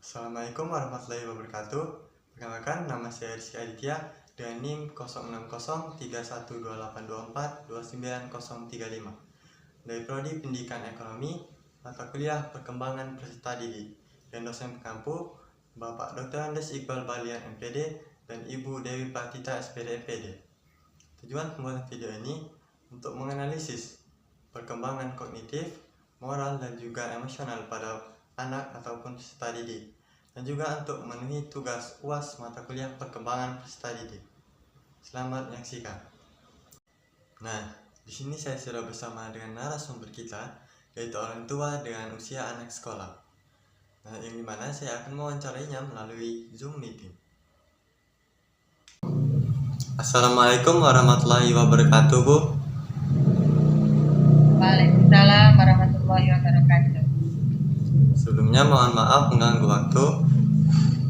Assalamualaikum warahmatullahi wabarakatuh. Perkenalkan, nama saya Rizky Aditya dengan NIM 0603128242935 dari Prodi Pendidikan Ekonomi, mata kuliah Perkembangan Peserta Didik, dan dosen pengampu Bapak Dr. Andes Iqbal Balian MPD dan Ibu Dewi Pratita SPD MPD. Tujuan pembuatan video ini untuk menganalisis perkembangan kognitif, moral, dan juga emosional pada anak ataupun peserta didik, dan juga untuk memenuhi tugas UAS mata kuliah perkembangan peserta didik. Selamat menyaksikan. Nah, di sini saya sudah bersama dengan narasumber kita, yaitu orang tua dengan usia anak sekolah. Nah, yang dimana saya akan mewawancarainya melalui Zoom meeting. Assalamualaikum warahmatullahi wabarakatuh, Bu. Waalaikumsalam warahmatullahi wabarakatuh. Sebelumnya mohon maaf mengganggu waktu.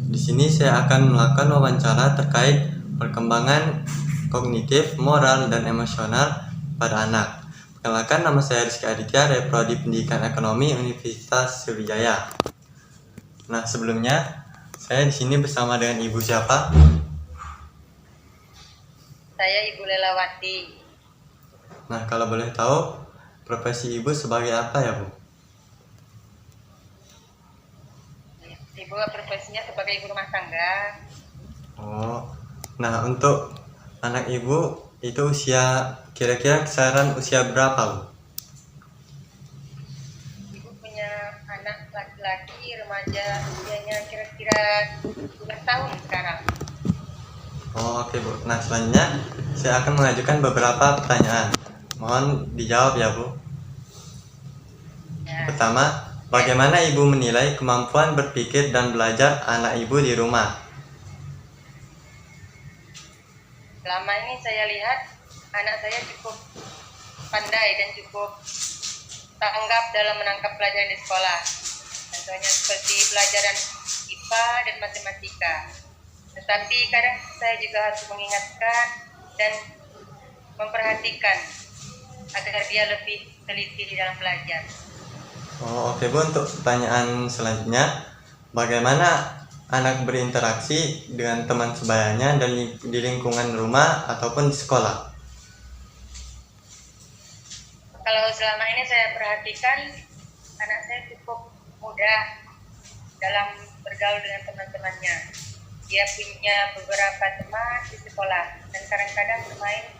Di sini saya akan melakukan wawancara terkait perkembangan kognitif, moral, dan emosional pada anak. Perkenalkan, nama saya Rizky Aditya dari Prodi Pendidikan Ekonomi Universitas Sriwijaya. Nah, sebelumnya saya di sini bersama dengan Ibu siapa? Saya Ibu Lelawati. Nah, kalau boleh tahu profesi Ibu sebagai apa ya, Bu? Ibu profesinya sebagai ibu rumah tangga. Oh, nah untuk anak Ibu itu kira-kira kisaran usia berapa, Bu? Ibu punya anak laki-laki remaja usianya kira-kira 12 tahun sekarang. Oh, oke, Bu. Nah, selanjutnya saya akan mengajukan beberapa pertanyaan. Mohon dijawab ya, Bu. Ya. Pertama, bagaimana Ibu menilai kemampuan berpikir dan belajar anak Ibu di rumah? Selama ini saya lihat anak saya cukup pandai dan cukup tanggap dalam menangkap pelajaran di sekolah. Contohnya seperti pelajaran IPA dan matematika. Tetapi kadang saya juga harus mengingatkan dan memperhatikan agar dia lebih teliti di dalam belajar. Oh, oke, Bu. Untuk pertanyaan selanjutnya, bagaimana anak berinteraksi dengan teman sebayanya dan di lingkungan rumah ataupun di sekolah? Kalau selama ini saya perhatikan, anak saya cukup mudah dalam bergaul dengan teman-temannya. Dia punya beberapa teman di sekolah dan kadang-kadang bermain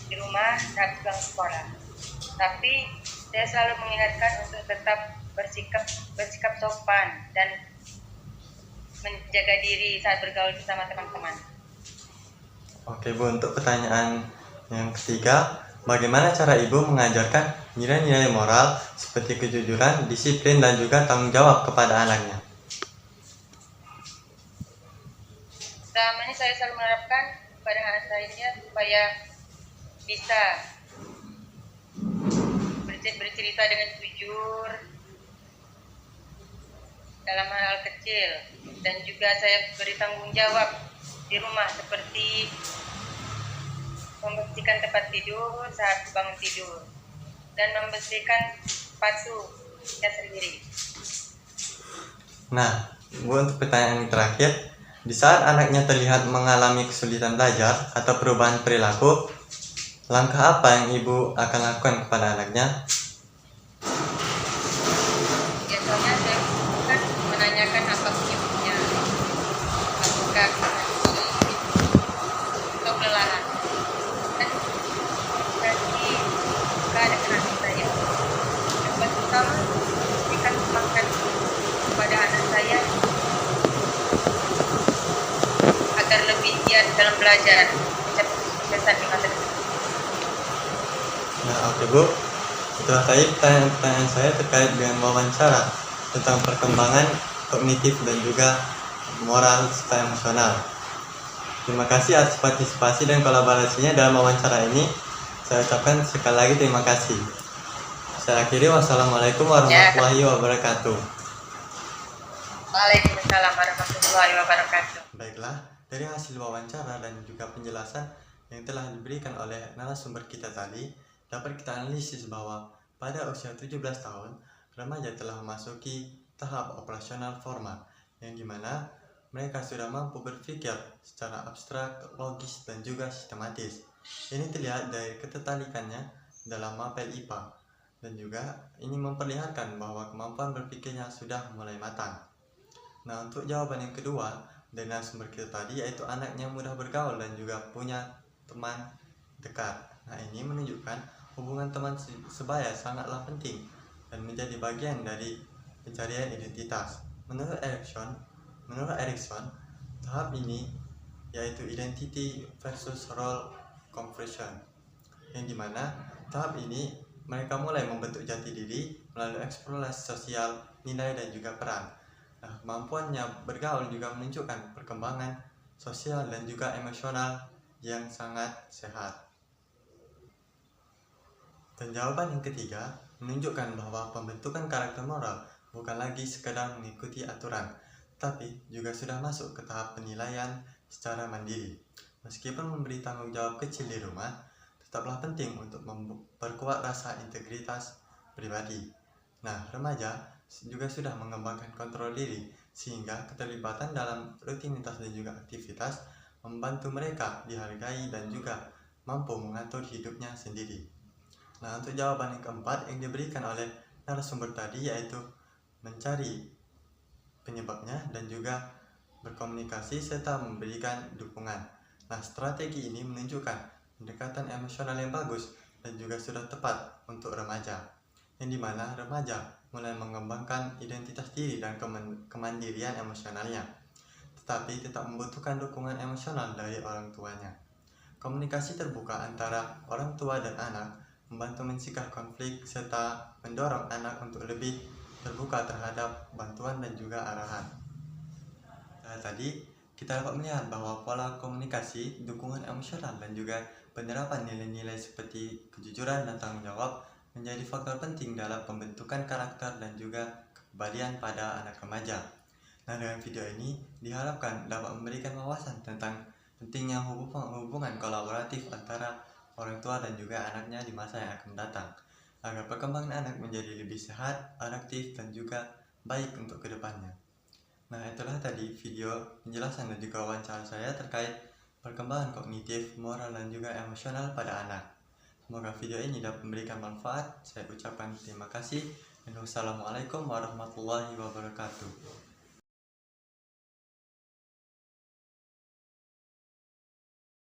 di rumah saat pulang sekolah. Tapi saya selalu mengingatkan untuk tetap bersikap sopan dan menjaga diri saat bergaul bersama teman-teman. Oke, Bu. Untuk pertanyaan yang ketiga, bagaimana cara Ibu mengajarkan nilai-nilai moral seperti kejujuran, disiplin, dan juga tanggung jawab kepada anaknya? Selama ini saya selalu menerapkan kepada anak saya supaya bisa bercerita dengan jujur dalam hal kecil, dan juga saya beri tanggung jawab di rumah seperti membersihkan tempat tidur saat bangun tidur dan membersihkan sepatunya sendiri. Nah, Bu, untuk pertanyaan yang terakhir, di saat anaknya terlihat mengalami kesulitan belajar atau perubahan perilaku, langkah apa yang Ibu akan lakukan kepada anaknya? Biasanya saya kan menanyakan apa penyebabnya, apakah atau kelelahan, dan berarti suka dengan anak saya. Yang pertama, berikan semangat kepada anak saya agar lebih giat dalam belajar, mencapai kesuksesan di masa depan. Nah, oke, Bu. Itulah tadi pertanyaan saya terkait dengan wawancara tentang perkembangan kognitif dan juga moral serta emosional. Terima kasih atas partisipasi dan kolaborasinya dalam wawancara ini. Saya ucapkan sekali lagi terima kasih. Saya akhiri, wassalamualaikum warahmatullahi wabarakatuh. Waalaikumsalam warahmatullahi wabarakatuh. Baiklah, dari hasil wawancara dan juga penjelasan yang telah diberikan oleh narasumber kita tadi, dapat kita analisis bahwa pada usia 17 tahun, remaja telah memasuki tahap operasional formal, yang dimana mereka sudah mampu berpikir secara abstrak, logis, dan juga sistematis. Ini terlihat dari ketertarikannya dalam mapel IPA, dan juga ini memperlihatkan bahwa kemampuan berpikirnya sudah mulai matang. Nah, untuk jawaban yang kedua dari narasumber kita tadi, yaitu anaknya mudah bergaul dan juga punya teman dekat. Nah, ini menunjukkan hubungan teman sebaya sangatlah penting dan menjadi bagian dari pencarian identitas. Menurut Erikson, tahap ini yaitu identity versus role conversion, yang dimana tahap ini mereka mulai membentuk jati diri melalui eksplorasi sosial, nilai, dan juga peran. Nah, kemampuannya bergaul juga menunjukkan perkembangan sosial dan juga emosional yang sangat sehat. Dan jawaban yang ketiga menunjukkan bahwa pembentukan karakter moral bukan lagi sekedar mengikuti aturan, tapi juga sudah masuk ke tahap penilaian secara mandiri. Meskipun memberi tanggung jawab kecil di rumah, tetaplah penting untuk memperkuat rasa integritas pribadi. Nah, remaja juga sudah mengembangkan kontrol diri, sehingga keterlibatan dalam rutinitas dan juga aktivitas membantu mereka dihargai dan juga mampu mengatur hidupnya sendiri. Nah, untuk jawaban yang keempat yang diberikan oleh narasumber tadi, yaitu mencari penyebabnya dan juga berkomunikasi serta memberikan dukungan. Nah, strategi ini menunjukkan pendekatan emosional yang bagus dan juga sudah tepat untuk remaja, yang dimana remaja mulai mengembangkan identitas diri dan kemandirian emosionalnya, tetapi tetap membutuhkan dukungan emosional dari orang tuanya. Komunikasi terbuka antara orang tua dan anak membantu mencegah konflik serta mendorong anak untuk lebih terbuka terhadap bantuan dan juga arahan. Tadi kita dapat melihat bahwa pola komunikasi, dukungan emosional, dan juga penerapan nilai-nilai seperti kejujuran dan tanggung jawab menjadi faktor penting dalam pembentukan karakter dan juga kepribadian pada anak remaja. Nah, dengan video ini diharapkan dapat memberikan wawasan tentang pentingnya hubungan kolaboratif antara orang tua dan juga anaknya di masa yang akan datang, agar perkembangan anak menjadi lebih sehat, adaptif, dan juga baik untuk kedepannya. Nah, itulah tadi video penjelasan dan juga wawancara saya terkait perkembangan kognitif, moral, dan juga emosional pada anak. Semoga video ini dapat memberikan manfaat. Saya ucapkan terima kasih dan wassalamualaikum warahmatullahi wabarakatuh.